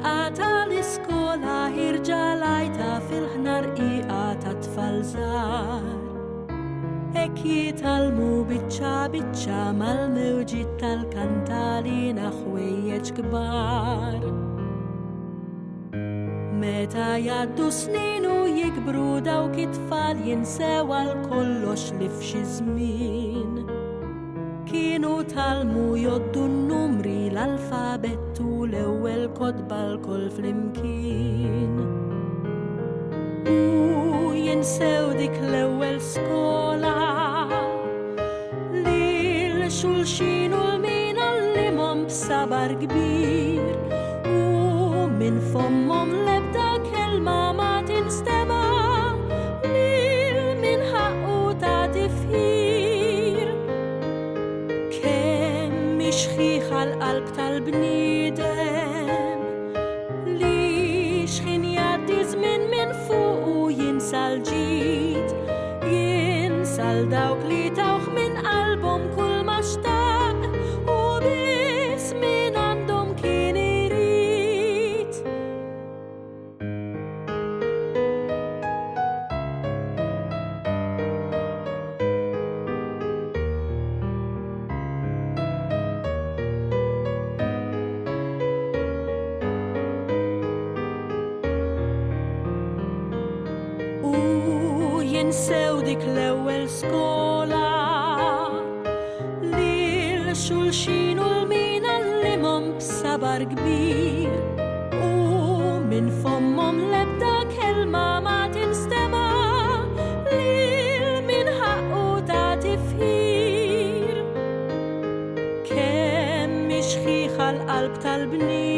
Għata l-iskola ħirġa lajta fil-ħnarqiqa ta' tfal żgħar. Hekk jitalmu biċċa biċċa mal-mewġiet tal-kantalina ħwejjeġ kbar. Meta jgħaddu snin u jikbru dawk it-tfal jinsew għal kollox li f'xi żmien. Kienu talmu joddu n-numri l-alfabettu l-ewwel kodba l-koll flimkien. U jinsew dik l-ewwel skola li l-xulxin u l-min għallimhom b'sabar kbir. U minn fommhom l-ebda kelma ma tinstema lil min ħaqqu ta' tifħir. Kemm ixħiħa l-qalb tal-bniedem li xħin jgħaddi żmien minn fuq u jinsa l-ġid, jinsa l-dawk li tawħ minn qalbhom kull ma xtaq u biss min għandhom kien irid. U jinsew dik l-ewwel skola li l-xulxin u l-min għallimhom b'sabar kbir. U minn fommhom l-ebda kelma ma tinstema lil min ħaqqu ta' tifħir. Kemm ixħiħa l-qalb tal-bniedem